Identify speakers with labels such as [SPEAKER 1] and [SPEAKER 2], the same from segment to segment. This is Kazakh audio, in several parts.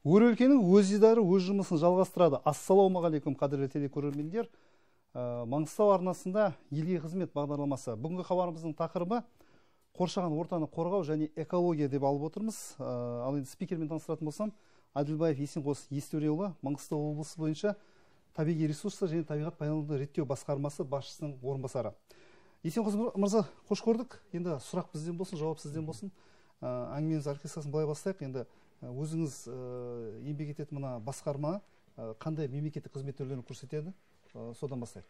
[SPEAKER 1] Өр өлкенің өз дидары өз жұмысын жалғастырады. Ассалаумағалейкум, қадірлі телекөрермендер. Маңғыстау арнасында елге қызмет бағдарламасы. Бүгінгі хабарымыздың тақырыбы қоршаған ортаны қорғау және экология деп алып отырмыз. Ал енді спикермен таныстыратын болсам, Әділбаев Есенқос Естөреұлы, Маңғыстау облысы бойынша табиғи ресурстар және табиғат пайдалануды реттеу басқармасы басшысының орынбасары. Есенқос мырза, қош көрдік. Енді сұрақ бізден болсын, жауап сізден болсын. Әңгімеміз оркестриясын былай бастайық. Енді өзіңіз еңбек ететін мына басқарма қандай мемлекеттік қызмет түрлерін көрсетеді? Содан бастайық.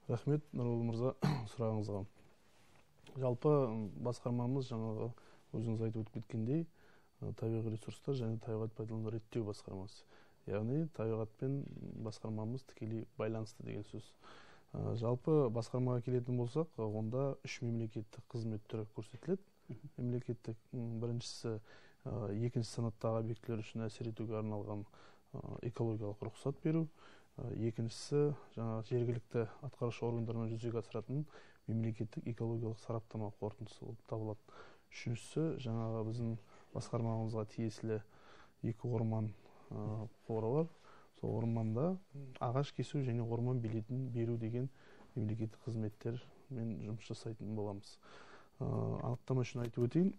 [SPEAKER 2] Рахмет, Нұролы мырза, сұрағыңызға. Жалпы басқармамыз жаңағы өзіңіз айтып өтіп кеткендей, табиғи ресурстар және табиғат пайдалануды реттеу басқармасы. Яғни табиғатпен басқармамыз тікелей байланысты деген сөз. Жалпы басқармаға келетін болсақ, онда 3 мемлекеттік қызмет түрі көрсетіледі. Мемлекеттік біріншісі екінші санаттағы объектілер үшін әсер етуге арналған экологиялық рұқсат беру. Екіншісі жаңағы жергілікті атқарушы органдармен жүзеге асыратын мемлекеттік экологиялық сараптама қорытындысы болып табылады. Үшіншісі жаңағы біздің басқармамызға тиесілі 2 орман қоры бар. Сол орманда ағаш кесу және орман билетін беру деген мемлекеттік қызметтермен жұмыс жасайтын боламыз. Анықтама үшін айтып өтейін.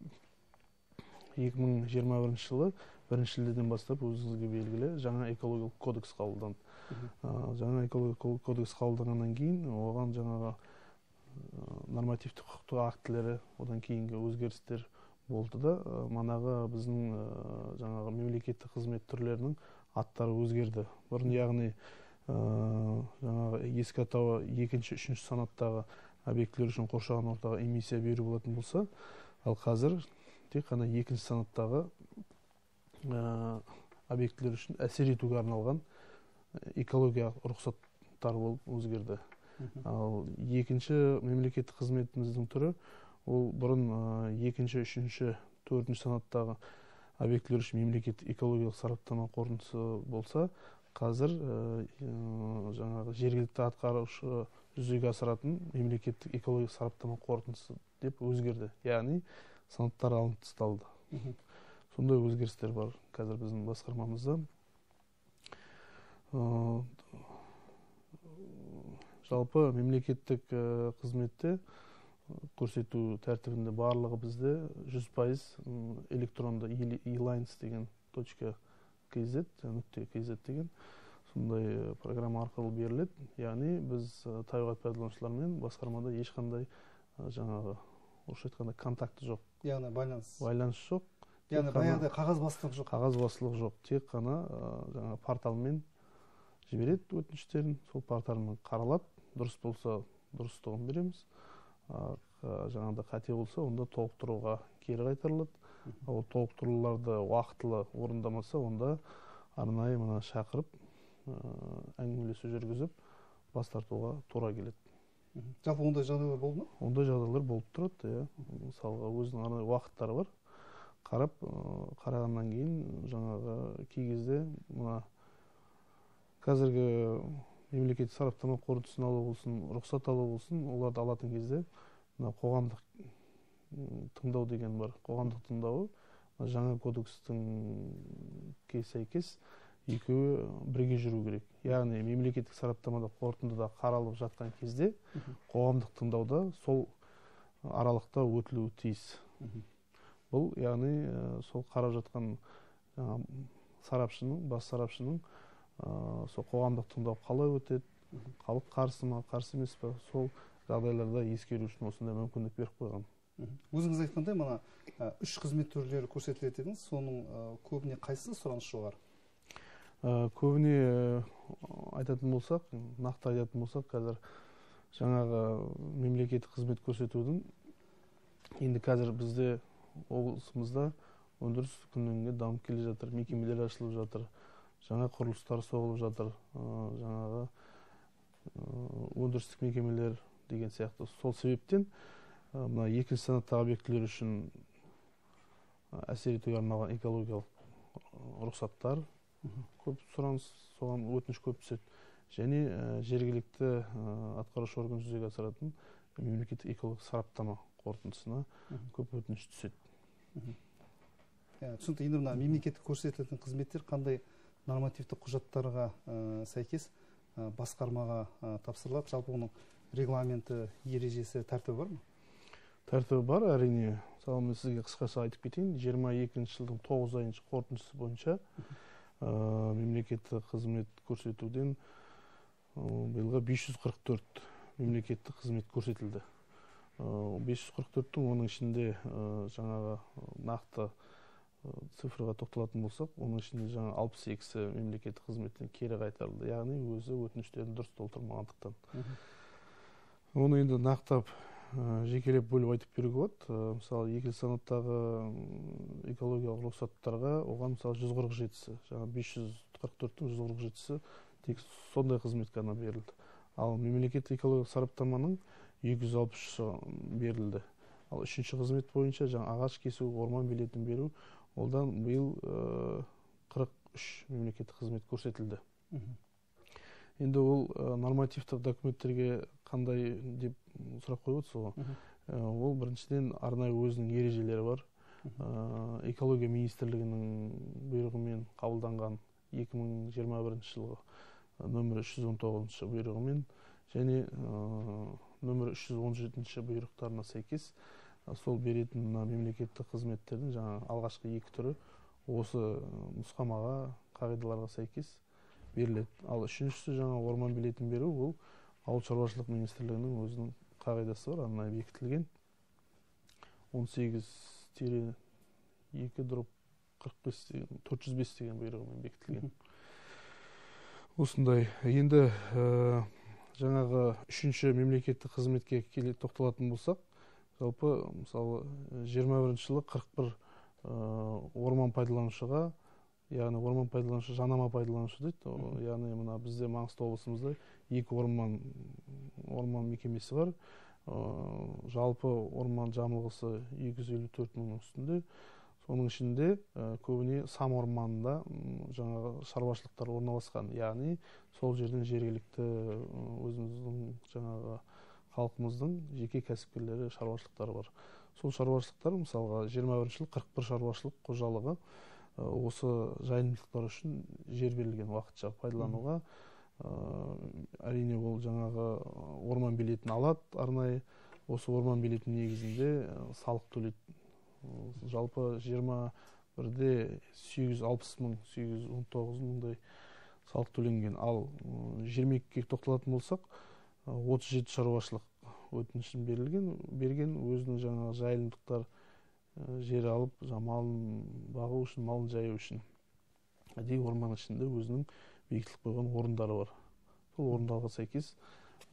[SPEAKER 2] 2021 жылы 1 шілдеден бастап өзіңізге белгілі жаңа экологиялық кодекс қабылданды. Жаңа экологиялық кодекс қабылданғаннан кейін оған жаңағы нормативтік құқықтық актілері, одан кейінгі өзгерістер болды да, манағы біздің жаңағы мемлекеттік қызмет түрлерінің аттары өзгерді. Бұрын яғни жаңағы ескі атауы 2-3 санаттағы объектілер үшін қоршаған ортаға эмиссия беру болатын болса, ал қазір тек қана 2 санаттағы объектілер үшін әсер етуге арналған экология рұқсаттар болып өзгерді. Ал екінші мемлекеттік қызметіміздің түрі, ол бұрын 2-ші, 3-ші, 4-ші санаттағы объектілер үшін мемлекеттік экологиялық сараптама қорытындысы болса, қазір жаңағы жергілікті атқарушы жүзеге асыратын мемлекеттік экологиялық сараптама қорытындысы деп өзгерді. Яғни санаттар алынып тасталды. Сондай өзгерістер бар қазір біздің басқармамызда. Жалпы мемлекеттік қызметте көрсету тәртібінде барлығы бізде 100% электронды e-lines деген .kz деген сондай программа арқылы беріледі. Яғни біз табиғат пайдаланушылармен басқармада ешқандай жаңағы орысша айтқанда контакты жоқ.
[SPEAKER 1] Яғни
[SPEAKER 2] байланыс жоқ.
[SPEAKER 1] Яғни баяғыдай қағазбастылық жоқ.
[SPEAKER 2] Қағазбастылық жоқ. Тек қана жаңағы порталмен жібереді өтініштерін, сол порталмен қаралады. Дұрыс болса дұрыстығын береміз. Жаңағыда қате болса, онда толықтыруға кері қайтарылады. Ол толықтыруларды уақытылы орындамаса, онда арнайы шақырып, әңгімелесу жүргізіп, бас тартуға тура келеді.
[SPEAKER 1] Жалпы ондай жағдайлар болды ма?
[SPEAKER 2] Ондай жағдайлар болып тұрады. Мысалға өзінің арнайы уақыттары бар. Қарағаннан кейін жаңағы кей кезде қазіргі мемлекеттік сараптама қорытындысын алу болсын, рұқсат алу болсын, оларды алатын кезде қоғамдық тыңдау деген бар. Қоғамдық тыңдауы жаңа кодекстің сәйкес екеуі бірге жүру керек. Яғни мемлекеттік сараптамада қорытындыда қаралып жатқан кезде қоғамдық тыңдауда сол аралықта өтілуі тиіс. Бұл яғни сол қарап жатқан сарапшының, бас сарапшының сол қоғамдық тыңдау қалай өтеді, халық қарсы ма, қарсы емес пе, сол жағдайларда ескеру үшін осындай мүмкіндік беріп қойған.
[SPEAKER 1] Өзіңіз айтқандай, мына 3 қызмет түрлері көрсетіледі дедіңіз, соның көбіне қайсысы сұраныс жоғары?
[SPEAKER 2] Көбіне айтатын болсақ, нақты айтатын болсақ, қазір жаңағы мемлекеттік қызмет көрсетудің енді қазір бізде облысымызда өндіріс күннен дамып келе жатыр, мекемелер ашылып жатыр, жаңа құрылыстар соғылып жатыр, жаңағы өндірістік мекемелер деген сияқты. Сол себептен мына 2-ші санаттағы объектілер үшін әсер етуге арналған экологиялық рұқсаттар көп сұраныс, соған өтініш көп түседі. Және жергілікті атқарушы орган жүзеге асыратын мемлекеттік экологиялық сараптама қорытындысына көп өтініш түседі.
[SPEAKER 1] түсінікті. Енді мына мемлекеттік көрсетілетін қызметтер қандай нормативтік құжаттарға сәйкес басқармаға тапсырылады? Жалпы оның регламенті, ережесі, тәртібі бар ма?
[SPEAKER 2] Тәртібі бар, әрине. Мысалы мен сізге қысқаша айтып кетейін. 22 жылдың 9 айыншы қорытындысы бойынша мемлекеттік қызмет көрсетуден биылға 544 мемлекеттік қызмет көрсетілді. 544-тің оның ішінде жаңағы нақты цифрға тоқталатын болсақ, оның ішінде жаңа 62-сі мемлекеттік қызметтен кері қайтарылды. Яғни өзі өтініштерін дұрыс толтырмағандықтан. Оны енді нақтап жекелеп бөліп айтып беруге болады. Мысалы, екінші санаттағы экологиялық рұқсаттарға оған мысалы 147-сі, жаңа 544-тің 147-сі тек сондай қызмет қана берілді. Ал мемлекеттік экологиялық сараптаманың 260-шы берілді. Ал үшінші қызмет бойынша жаңа ағаш кесу, орман билетін беру, олдан биыл 43 мемлекеттік қызмет көрсетілді. Енді ол нормативтік документтерге қандай деп сұрақ қойып отырсыз ғой. Ол біріншіден арнайы өзінің ережелері бар. Экология министрлігінің бұйрығымен қабылданған 2021 жылғы нөмір 319 бұйрығымен және нөмір 317 бұйрықтарына сәйкес сол беретін мемлекеттік қызметтердің жаңа алғашқы екі түрі осы нұсқамаға, қағидаларға сәйкес беріледі. Ал үшіншісі жаңа орман билетін беру, ол ауыл шаруашылық министрлігінің өзінің қағидасы бар, арнайы бекітілген 18-2/405 деген бұйрығымен бекітілген. Осындай. Енді жаңағы үшінші мемлекеттік қызметке тоқталатын болсақ, жалпы мысалы 21 жылы 41 орман пайдаланушыға, яғни орман пайдаланушы, жанама пайдаланушы дейді. Яғни мына бізде Маңғыстау облысымызда 2 орман мекемесі бар. Жалпы орман жамылғысы 254 мыңның үстінде. Соның ішінде көбіне сам орманында жаңағы шаруашылықтар орналасқан. Яғни сол жердің жергілікті өзіміздің жаңағы халқымыздың жеке кәсіпкерлері, шаруашылықтары бар. Сол шаруашылықтар мысалға 21 жыл 41 шаруашылық қожалығы осы жайылымдылықтар үшін жер берілген уақытша пайдалануға. Әрине ол жаңағы орман билетін алады, арнайы осы орман билетін негізінде салық төлейді. Жалпы 21-де 860 мың, 819 мыңдай салық төленген. Ал 22-ге тоқталатын болсақ, 37 шаруашылық өтінішін берген, өзінің жаңағы жайылымдықтар жер алып, малын бағу үшін, малын жаю үшін. Әдей орман ішінде өзінің бекітіліп қойған орындары бар. Сол орындарға сәйкес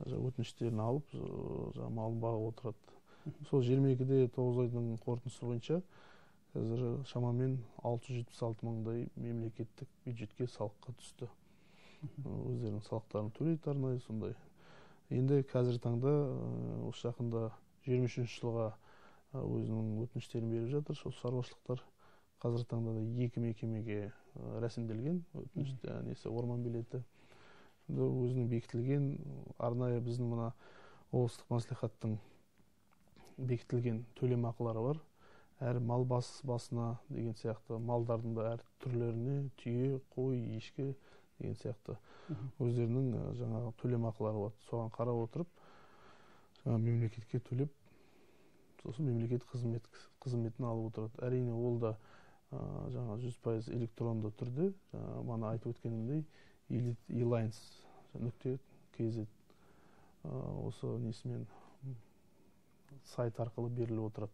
[SPEAKER 2] өтініштерін алып, малын бағып отырады. Сол 22-де 9 айдың қорытындысы бойынша қазір шамамен 676 мыңдай мемлекеттік бюджетке салыққа түсті. Өздерінің салықтарын төлейді арнайы сондай. Енді қазіргі таңда осы жақында 23 жылға өзінің өтініштерін беріп жатыр. Сол шаруашылықтар қазіргі таңда 2 мекемеге рәсімделген өтініш, орман билеті. Өзінің бекітілген, арнайы біздің мына облыстық мәслихаттың бекітілген төлемақылары бар. Әр мал басына деген сияқты, малдардың да әр түрлеріне, түйе, қой, ешкі деген сияқты өздерінің жаңағы төлемақылары бар. Соған қарап отырып, мемлекетке төлеп, сосын мемлекет қызметін алып отырады. Әрине ол да жаңа 100% электронды түрде, мана айтып өткенімдей, elite.kz осы несімен сайт арқылы беріліп отырады.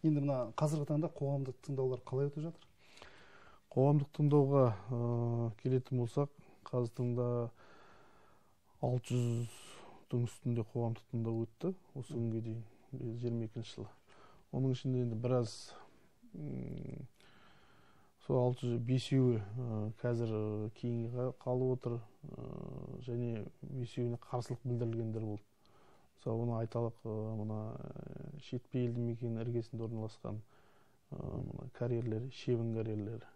[SPEAKER 1] Енді мына қазіргі таңда қоғамдық тыңдаулар қалай өтіп жатыр?
[SPEAKER 2] Қоғамдық тыңдауға келетін болсақ, қазіргі таңда 600-тың үстінде қоғамдық тыңдау өтті осы күнге дейін, 22 жылы. Оның ішінде енді біраз сол 605-еуі қазір кейінге қалып отыр, және 5-еуіне қарсылық білдірілгендер болды. Мысалы, оны айталық, мына шетпе елді мекен іргесінде орналасқан карьерлер, шебін карьерлері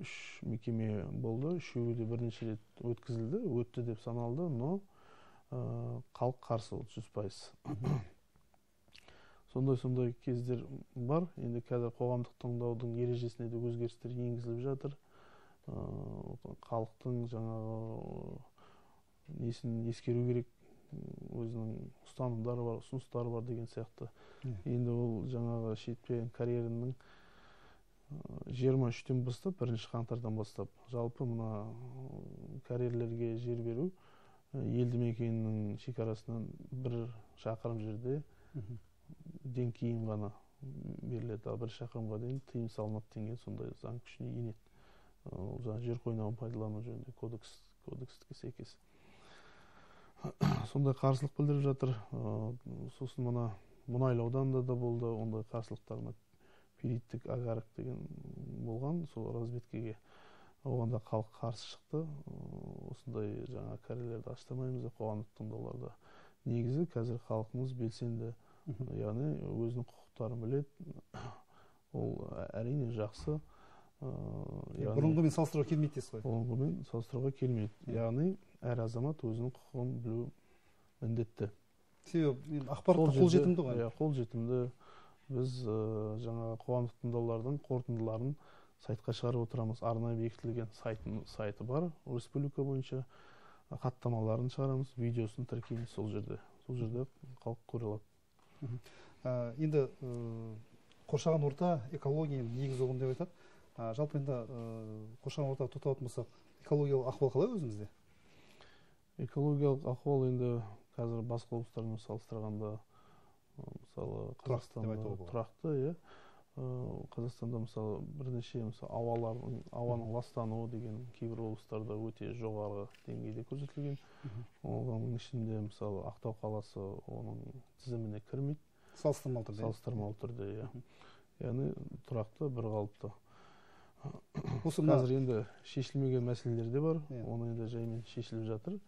[SPEAKER 2] 3 мекеме болды. 3-еуі де бірнеше рет өткізілді, өтті деп саналды, но халық қарсы болды 100%. Сондай кездер бар. Енді қазір қоғамдық тыңдаудың ережесіне де өзгерістер енгізіліп жатыр. Халықтың жаңағы несін ескеру керек, өзінің ұстанымдары бар, ұсыныстары бар деген сияқты. Енді ол жаңағы шетпен карьерінің 23-тен бастап, 1 қаңтардан бастап, жалпы мына карьерлерге жер беру елді мекеннің шекарасынан 1 шақырым жерде ден кейін ғана беріледі. 1 шақырымға дейін тыйым салынады деген сондай заң күшіне енеді. Жер қойнауын пайдалану жөнінде кодекске сәйкес. Сондай қарсылық білдіріп жатыр. Сосын мына мұнайлы ауданында да болды, ондай қарсылықтарына периттік агарок деген болған, сол разведкеге. Оғанда халық қарсы шықты. Осындай жаңа карьерлерді аштырмаймыз деп қоғамдық тыңдауларда. Негізі қазір халқымыз белсенді, яғни өзінің құқықтарын біледі. Ол әрине жақсы.
[SPEAKER 1] Бұрынғымен салыстыруға келмейді дейсіз ғой?
[SPEAKER 2] Бұрынғымен салыстыруға келмейді. Яғни әр азамат өзінің құқығын білу міндетті.
[SPEAKER 1] Себебі ақпаратқа қолжетімді ғой?
[SPEAKER 2] Қолжетімді. Біз жаңағы қоғамдық тыңдаулардың қорытындыларын сайтқа шығарып отырамыз. Арнайы бекітілген сайты бар. Республика бойынша хаттамаларын шығарамыз, видеосын тіркейміз сол жерде. Сол жерде халық көре алады.
[SPEAKER 1] Енді қоршаған орта экологияның негізі ұғым деп айтады. Жалпы енді қоршаған ортаға тоқталатын болсақ, экологиялық ахуал қалай өзімізде?
[SPEAKER 2] Экологиялық ахуал енді қазір басқа облыстармен салыстырғанда, мысалы Қазақстанда тұрақты, Қазақстанда мысалы бірнеше ауаның ластануы деген кейбір облыстарда өте жоғары деңгейде көрсетілген. Оның ішінде мысалы Ақтау қаласы оның тізіміне кірмейді. Салыстырмалы түрде, яғни тұрақты, бір қалыпты. Қазір енді шешілмеген мәселелер де бар, оны енді жаймен шешіліп жатыр.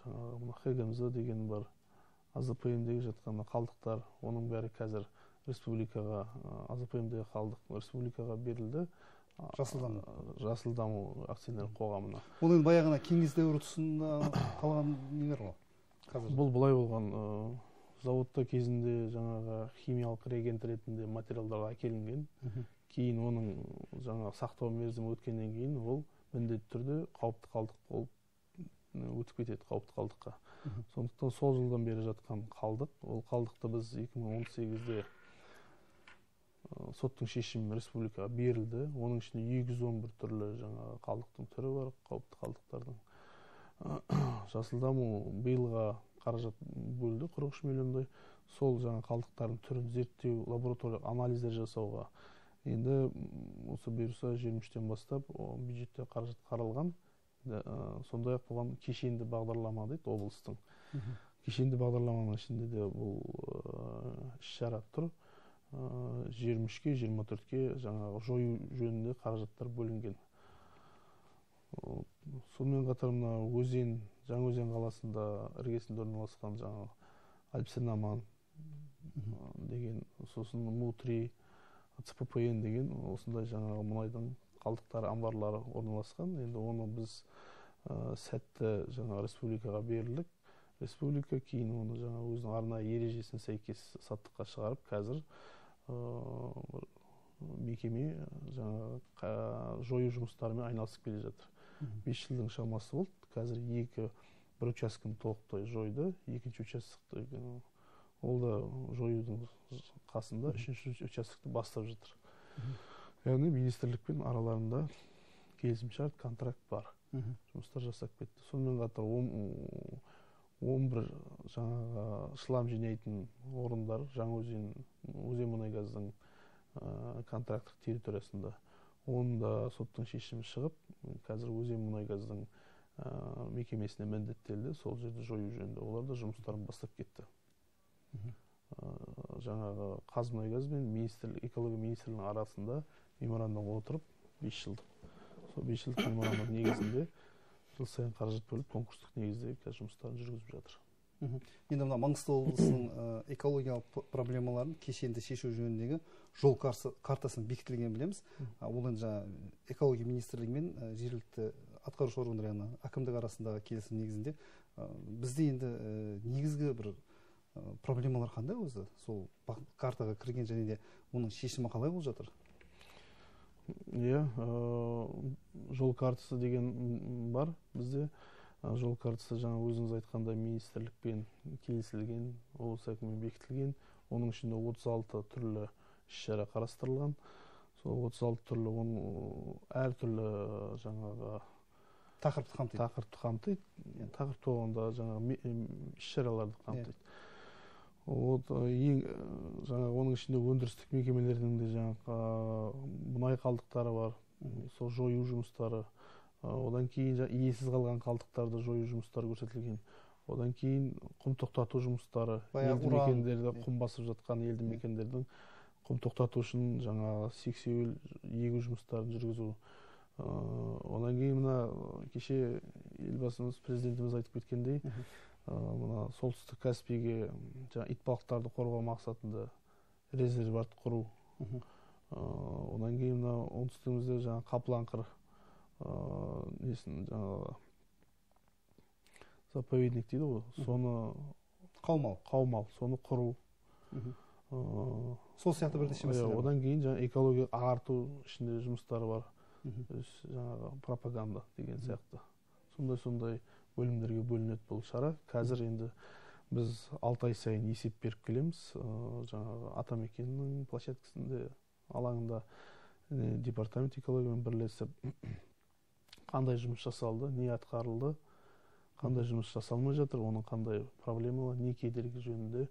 [SPEAKER 2] Жаңағы ХГМЗ деген бар, АЗПМ-дегі жатқан қалдықтар, оның бәрі қазір республикаға, АЗПМ-дегі қалдық республикаға берілді. Жасыл даму акционерлік қоғамына.
[SPEAKER 1] Ол енді баяғына кеңес дәуірі тұсында қалған нелер ғой?
[SPEAKER 2] Бұл былай болған, заводта кезінде жаңағы химиялық реагент ретінде материалдарға әкелінген. Кейін оның жаңағы сақтау мерзімі өткеннен кейін ол міндетті түрде қауіпті қалдық болып өтіп кетеді, қауіпті қалдыққа. Сондықтан сол жылдан бері жатқан қалдық, ол қалдықты біз 2018-де соттың шешімі республикаға берілді. Оның ішінде 211 түрлі жаңағы қалдықтың түрі бар, қауіпті қалдықтардың. Жасыл даму биылға қаражат бөлді, 43 миллиондай. Сол жаңа қалдықтардың түрін зерттеу, лабораториялық анализдер жасауға енді осы бұйырса 23-тен бастап бюджетте қаражат қаралған. Сондай-ақ бұған кешенді бағдарлама дейді облыстың. Кешенді бағдарламаның ішінде де бұл іс-шара тұр. 23-ке, 24-ке жаңағы жою жөнінде қаражаттар бөлінген. Сонымен қатар мына Жаңаөзен қаласында іргесінде орналасқан жаңағы Альпсенаман деген, сосын Му-3, ЦППН деген осындай жаңағы мұнайдың қалдықтары, амбарлары орналасқан. Енді оны біз сәтті жаңағы республикаға берілдік. Республика кейін оны жаңағы өзінің арнайы ережесіне сәйкес саттыққа шығарып, қазір мекеме жаңағы жою жұмыстарымен айналысып келе жатыр. 5 жылдың шамасы болды. Қазір бір учаскені толықтай жойды, екінші участокты ол да жоюдың қасында 3-ші участокты бастап жатыр. Яғни министрлікпен араларында келісімшарт, контракт бар. Жұмыстар жасап кетті. Сонымен қатар 11 жаңағы шлам жинайтын орындар Жаңаөзен мұнай-газдың контракттық территориясында. Онда соттың шешімі шығып, қазір Өзен мұнай-газдың мекемесіне міндеттелді, сол жерде жою жөнінде. Олар да жұмыстарын бастап кетті. Жаңағы Қазмұнайгаз бен экология министрлігінің арасында меморандумға отырып 5 жылдық. Сол 5 жылдық меморандум негізінде жыл сайын қаражат бөліп, конкурстық негізде жұмыстарын жүргізіп жатыр.
[SPEAKER 1] Енді мына Маңғыстау облысының экологиялық проблемаларын кешенді шешу жөніндегі жол картасын бекітілген білеміз. Ол енді экология министрлігі мен жергілікті атқарушы органдар, яғни әкімдік арасындағы келісім негізінде бізде енді негізгі бір проблемалар қандай өзі сол картаға кірген және де оның шешімі қалай болып жатыр?
[SPEAKER 2] Иә, жол картасы деген бар бізде. Жол картасы жаңа өзіңіз айтқандай министрлікпен келісілген, облыс әкімімен бекітілген. Оның ішінде 36 түрлі іс-шара қарастырылған. Сол 36 түрлі әртүрлі жаңағы тақырыпты қамтиды. Тақырып болғанда жаңағы іс-шараларды қамтиды. Жаңағы оның ішінде өндірістік мекемелердің де жаңағы мұнай қалдықтары бар. Сол жою жұмыстары. Одан кейін иесіз қалған қалдықтарды жою жұмыстары көрсетілген. Одан кейін құм тоқтату жұмыстары, елді мекендерді құм басып жатқан елді мекендердің құм тоқтату үшін жаңағы сексеуіл егу жұмыстарын жүргізу. Одан кейін мына кеше елбасымыз, президентіміз айтып кеткендей, мына солтүстік Каспийге итбалықтарды қорғау мақсатында резерват құру. Одан кейін мына оңтүстігімізде жаңағы Қапланқыр заповедник дейді ғой, соны қаумал, соны құру.
[SPEAKER 1] Сол сияқты бірнеше мәселелер.
[SPEAKER 2] Одан кейін жаңа экология ағарту ішінде жұмыстары бар. Жаңағы пропаганда деген сияқты. Сондай бөлімдерге бөлінеді бұл шара. Қазір енді біз 6 ай сайын есеп беріп келеміз. Жаңағы Атамекеннің площадкасында алаңында департамент экологиямен бірлесіп қандай жұмыс жасалды, не атқарылды, қандай жұмыс жасалмай жатыр, оның қандай проблемалар, не кедергі жөнінде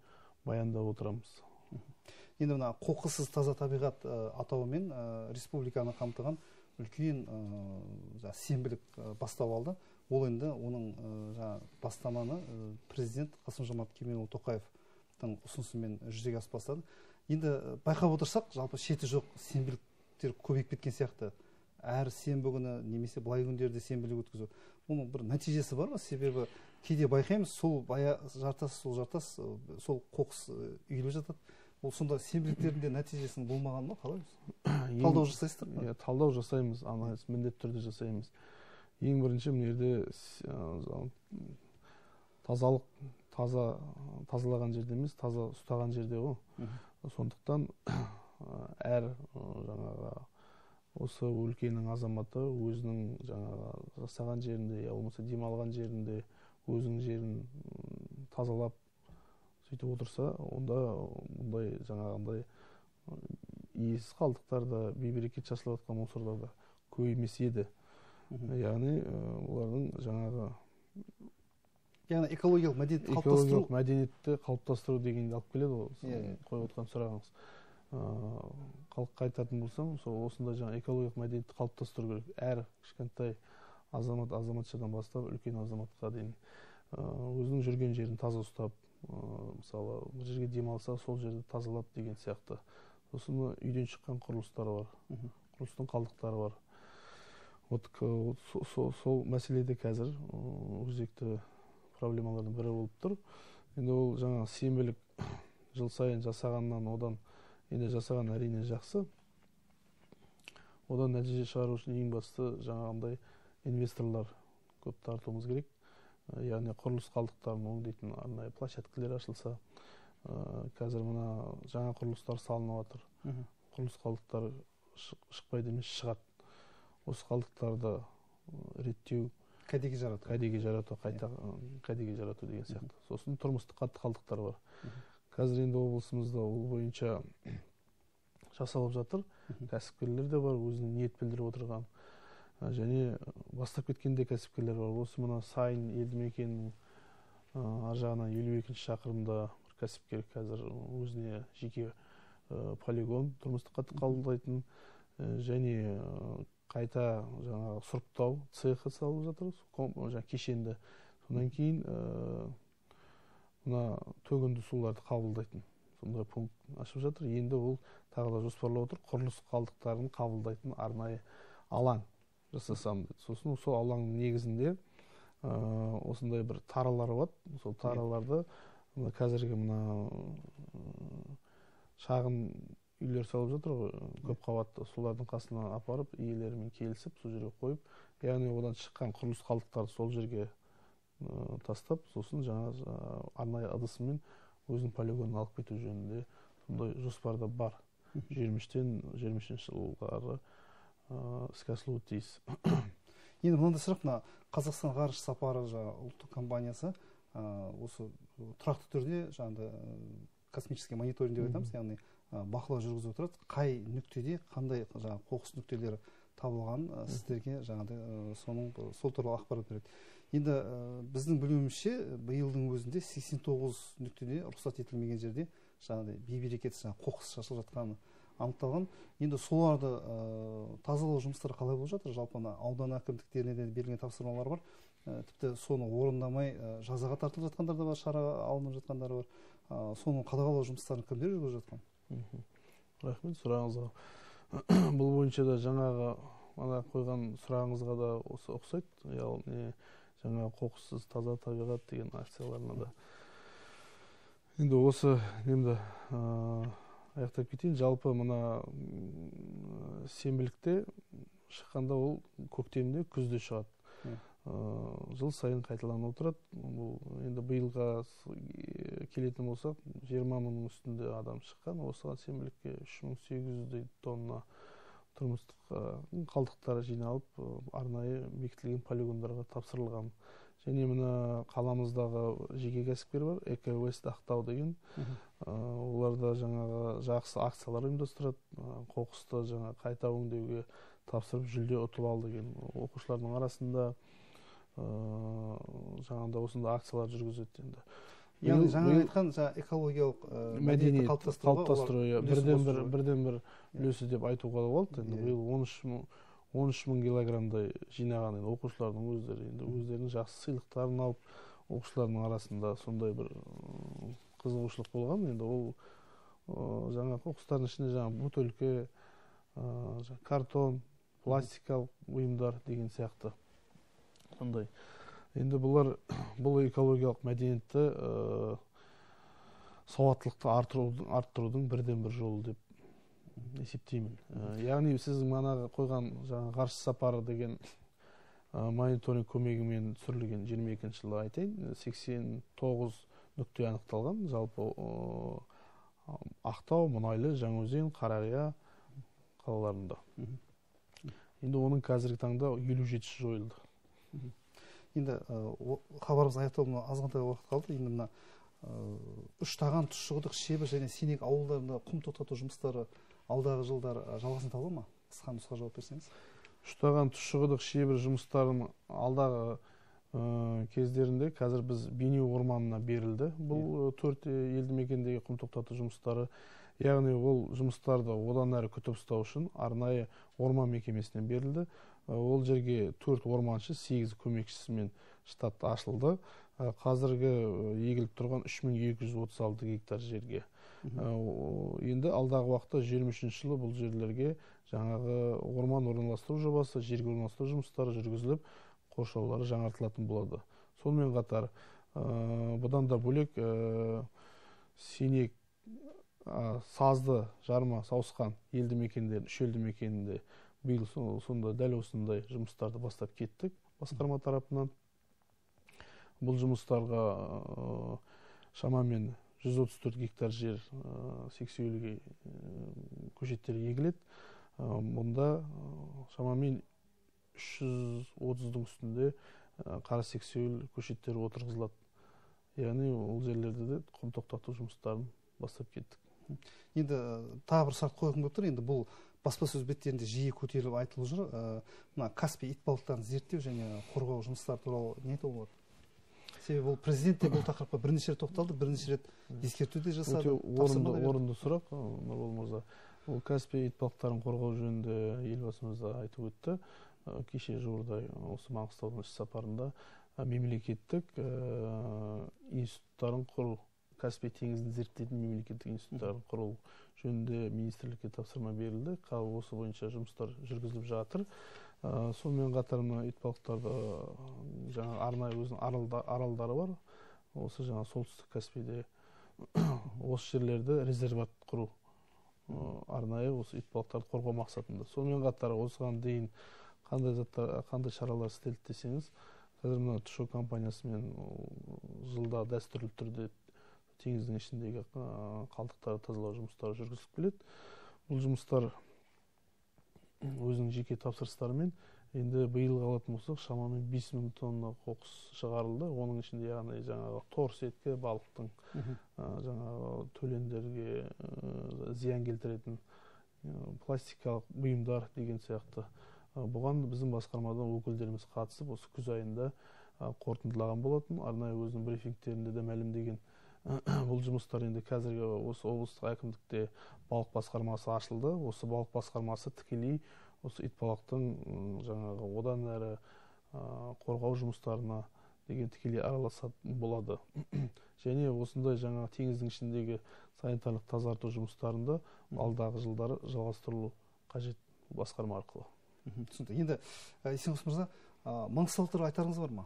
[SPEAKER 2] баяндап отырамыз.
[SPEAKER 1] Енді мына қоқыссыз таза табиғат атауымен республиканы қамтыған үлкен сенбілік бастау алды. Ол енді оның бастаманы президент Қасым-Жомарт Кемелұлы Тоқаевтың ұсынысымен жүзеге асып бастады. Енді байқап отырсақ, жалпы шеті жоқ сенбіліктер көбейіп кеткен сияқты. Әр сенбі күні немесе былай күндерде сенбілік өткізу. Оның бір нәтижесі бар ма? Себебі кейде байқаймыз, сол жартас, сол қоқыс үйіліп жатады. Ол сонда сенбіліктердің де нәтижесінің болмаған ба? Қалай? Талдау жасайсыздар ма?
[SPEAKER 2] Талдау жасаймыз, анализ міндетті түрде жасаймыз. Ең бірінші мына жерде тазалаған жерде емес, таза ұстаған жерде ғой. Сондықтан әр жаңағы осы өлкенің азаматы өзінің жаңағы жасаған жерінде, я болмаса демалған жерінде өзінің жерін тазалап сөйтіп отырса, онда мұндай жаңағындай иесіз қалдықтарда, бейберекет жасалып жатқан мусорларда көбеймес еді. Яғни олардың жаңағы
[SPEAKER 1] экологиялық
[SPEAKER 2] мәдениетті қалыптастыру дегенді алып келеді ғой, қойып отқан сұрағыңыз. Халыққа айтатын болсам, осындай жаңа экологиялық мәдениетті қалыптастыру керек. Әр кішкентай азаматшадан бастап үлкен азаматқа дейін өзінің жүрген жерін таза ұстап, мысалы бір жерге демалса сол жерді тазалап деген сияқты. Сосын үйден шыққан құрылыстар бар, құрылыстың қалдықтары бар. Сол мәселеде қазір өзекті проблемалардың бірі болып тұр. Енді ол жаңа сенбілік жыл сайын жасағаннан одан енді жасаған әрине жақсы. Одан нәтиже шығару үшін ең басты жаңағындай инвесторлар көп тартуымыз керек. Яғни құрылыс қалдықтарын өңдейтін арнайы площадкалар ашылса, қазір мына жаңа құрылыстар салынып жатыр. Құрылыс қалдықтары шықпайды емес, шығады. Осы қалдықтарды реттеу,
[SPEAKER 1] кәдеге жарату
[SPEAKER 2] деген сияқты. Сосын тұрмыстық қатты қалдықтар бар. Қазір енді облысымызда ол бойынша жасалып жатыр. Кәсіпкерлер де бар, өзінің ниет білдіріп отырған. Және бастап кеткенде кәсіпкерлер бар. Осы мына Сайын елді мекенінің ар жағынан 52 шақырымда бір кәсіпкер қазір өзіне жеке полигон, тұрмыстық қатты қалдықтайтын және қайта жаңағы сұрыптау цехы салып жатыр, жаңа кешенді. Содан кейін мына төгінді суларды қабылдайтын сондай пункт ашып жатыр. Енді ол тағы да жоспарлап отыр, құрылыс қалдықтарын қабылдайтын арнайы алаң жасасам деді. Сосын сол алаңның негізінде осындай бір таралар болады. Сол тараларды қазіргі мына шағын үйлер салып жатыр ғой, көп қабатты, солардың қасына апарып, иелерімен келісіп, сол жерге қойып, яғни одан шыққан құрылыс қалдықтарды сол жерге тастап, сосын жаңа арнайы ыдысымен өзінің полигонын алып кету жөнінде сондай жоспарда бар. 23-тен жылдары іске асырылуы тиіс.
[SPEAKER 1] Енді мынандай сұрақ, мына Қазақстан ғарыш сапары ұлттық компаниясы осы тұрақты түрде жаңағыдай космический мониторинг деп айтамыз, яғни бақылау жүргізіп отырады. Қай нүктеде қандай жаңағы қоқыс нүктелері табылған сіздерге жаңағыдай сол туралы ақпарат береді. Енді біздің білуімізше биылдың өзінде 89 нүктеде рұқсат етілмеген жерде жаңағыдай бейберекетсіз қоқыс шашылып жатқаны анықталған. Енді соларды тазалау жұмыстары қалай болып жатыр? Жалпы аудан әкімдіктеріне де берілген тапсырмалар бар. Тіпті соны орындамай жазаға тартылып жатқандар да бар, шара алынып жатқандар бар. Соның қадағалау жұмыстарын кімдер жүргізіп жатқан?
[SPEAKER 2] Рахмет сұрағыңызға. Бұл бойынша да жаңағы қойған сұрағыңызға да осы ұқсайды. Яғни жаңа қоқыссыз таза табиғат деген акцияларына да. Енді осы аяқтап кетейін. Жалпы мына сенбілікте шыққанда ол көктемде, күзде шығады. Жыл сайын қайталанып отырады. Бұл енді биылға келетін болсақ, 20 мыңның үстінде адам шыққан. Осыған сенбілікке 3800 тонна тұрмыстық қалдықтары жиналып, арнайы бекітілген полигондарға тапсырылған. Және мына қаламыздағы жеке кәсіпкер бар, Эко-Уэст Ақтау деген. Оларда жаңағы жақсы акциялар ұйымдастырады. Қоқысты жаңа қайта өңдеуге тапсырып жүлде ұтып алды деген оқушылардың арасында жаңағыда осындай акциялар жүргізеді енді.
[SPEAKER 1] Яғни жаңа айтқан экологиялық мәдениетті
[SPEAKER 2] қалыптастыру бірден бір үлесі деп айтуға болады. Биыл 13 мың килограммдай жинаған оқушылардың өздері өздерінің жақсы сыйлықтарын алып, оқушылардың арасында сондай бір қызығушылық болған. Енді ол жаңа қоқыстардың ішінде жаңа бөтелке, картон, пластикалық бұйымдар деген сияқты. Сондай. Енді бұл экологиялық мәдениетті сауаттылықты арттырудың бірден бір жолы деп есептеймін. Яғни сіздің манағы қойған ғарыш сапары деген мониторинг көмегімен түсірілген 22 жылы айтайын, 89 нүкте анықталған. Жалпы Ақтау, Мұнайлы, Жаңаөзен, Қарақия қалаларында. Енді оның қазіргі таңда 57 жойылды.
[SPEAKER 1] Енді хабарымыз аяқталуына азғантай уақыт қалды. Енді мына Үштаған, Тұщықұдық, Шебір және Сенек ауылдарында құм тоқтату жұмыстары алдағы жылдар жалғасын табады ма? Қысқа нұсқа жауап берсеңіз.
[SPEAKER 2] Үштаған, Тұщықұдық, Шебір жұмыстарын алдағы кездерінде қазір біз Бейнеу орманына берілді. Бұл 4 елді мекендегі құм тоқтату жұмыстары. Яғни ол жұмыстарды одан әрі күтіп ұстау үшін арнайы орман мекемесіне берілді. Ол жерге 4 орманшы, 8 көмекшісімен штат ашылды. Қазіргі егіліп тұрған 3236 гектар жерге. Енді алдағы уақытта 23 жылы бұл жерлерге жаңағы орман орналастыру жобасы, жерге орналастыру жұмыстары жүргізіліп, қоршаулары жаңартылатын болады. Сонымен қатар бұдан да бөлек Сенек, Сазды, Жарма, Сауысқан елді мекендер, 3 елді мекенінде биыл сонда дәл осындай жұмыстарды бастап кеттік басқарма тарапынан. Бұл жұмыстарға шамамен 134 гектар жер сексеуілге көшеттер егіледі. Мұнда шамамен 330-дің үстінде қара сексеуіл көшеттері отырғызылады. Яғни ол жерлерде де құм тоқтату жұмыстарын бастап кеттік.
[SPEAKER 1] Енді тағы бір сұрақ қойғым келіп тұр. Енді бұл баспасөз беттерінде жиі көтеріліп айтылып жүр. Мына Каспий итбалықтарын зерттеу және қорғау жұмыстары туралы не айтуға болады? Себебі президент те бұл тақырыпқа бірнеше рет тоқталды, бірнеше рет ескерту де жасады.
[SPEAKER 2] Орынды сұрақ, Нұрбол мырза. Ол Каспий итбалықтарын қорғау жөнінде елбасымыз да айтып өтті. Кеше жуырда осы Маңғыстаудың іс-сапарында мемлекеттік институттарын құру, Каспий теңізін зерттейтін мемлекеттік институттарын құру жөнінде министрлікке тапсырма берілді. Осы бойынша жұмыстар жүргізіліп жатыр. Сонымен қатар итбалықтарды жаңа арнайы өзінің аралдары бар. Осы жаңа солтүстік Каспийде осы жерлерді резерват құру арнайы осы итбалықтарды қорғау мақсатында. Сонымен қатар осыған дейін қандай шаралар істелді десеңіз, қазір мына Тұщы компаниясымен жылда дәстүрлі түрде теңіздің ішіндегі қалдықтарды тазалау жұмыстары жүргізіліп келеді. Бұл жұмыстар өзінің жеке тапсырыстарымен енді биыл алатын болсақ, шамамен 5000 тонна қоқыс шығарылды. Оның ішінде яғни жаңағы торс етке, балықтың жаңағы төлендерге зиян келтіретін пластикалық бұйымдар деген сияқты. Бұған біздің басқармадан өкілдеріміз қатысып, осы күз айында қорытындылаған болатын. Арнайы өзінің брифингтерінде де мәлімдеген. Бұл жұмыстар енді қазіргі осы облыстық әкімдікте балық басқармасы ашылды. Осы балық басқармасы тікелей осы итбалықтың жаңағы одан әрі қорғау жұмыстарына деген тікелей араласатын болады. Және осындай жаңағы теңіздің ішіндегі санитарлық тазарту жұмыстарында алдағы жылдары жалғастырылу қажет басқарма арқылы.
[SPEAKER 1] Түсінікті. Енді Есенғұс мырза, маңғыстаулықтарға айтарыңыз бар ма?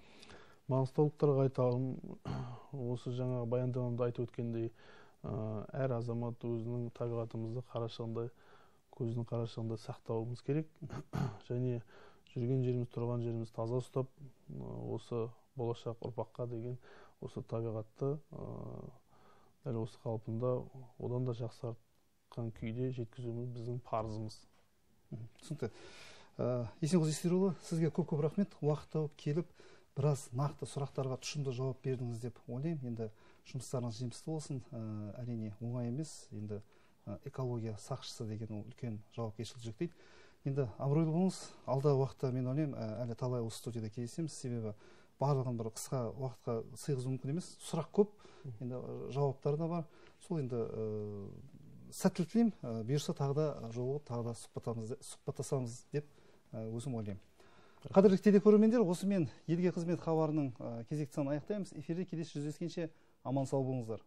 [SPEAKER 2] Маңғыстаулықтарға айтарым, осы жаңағы баяндамамда айтып өткендей, әр азамат өзінің табиғатымызды қарашығындай, көзінің қарашығында сақтауымыз керек. Және жүрген жеріміз, тұрған жеріміз таза ұстап, осы болашақ ұрпаққа деген осы табиғатты дәл осы қалпында одан да жақсартқан күйде жеткізуіміз біздің парызымыз.
[SPEAKER 1] Түсінікті. Есенғұс Естерұлы, сізге көп рахмет. Уақыт тауып келіп, біраз нақты сұрақтарға тұшымды жауап бердіңіз деп ойлаймын. Енді жұмыстарыңыз жемісті болсын. Әрине оңай емес. Енді экология сақшысы деген үлкен жауапкершілік жүктейді. Енді абыройлы болыңыз. Алдағы уақытта мен ойлаймын, әлі талай осы студияда кездесеміз. Себебі барлығын бір қысқа уақытқа сыйғызу мүмкін емес. Сұрақ көп, енді жауаптары да бар. Сол енді сәттілік тілеймін. Бұйырса тағы да жолығып, тағы да сұхбаттасамыз деп өзім ойлаймын. Қадірлі телекөрермендер, осымен елге қызмет хабарының кезекті санын аяқтаймыз. Эфирде келесі жүздескенше аман сау болыңыздар.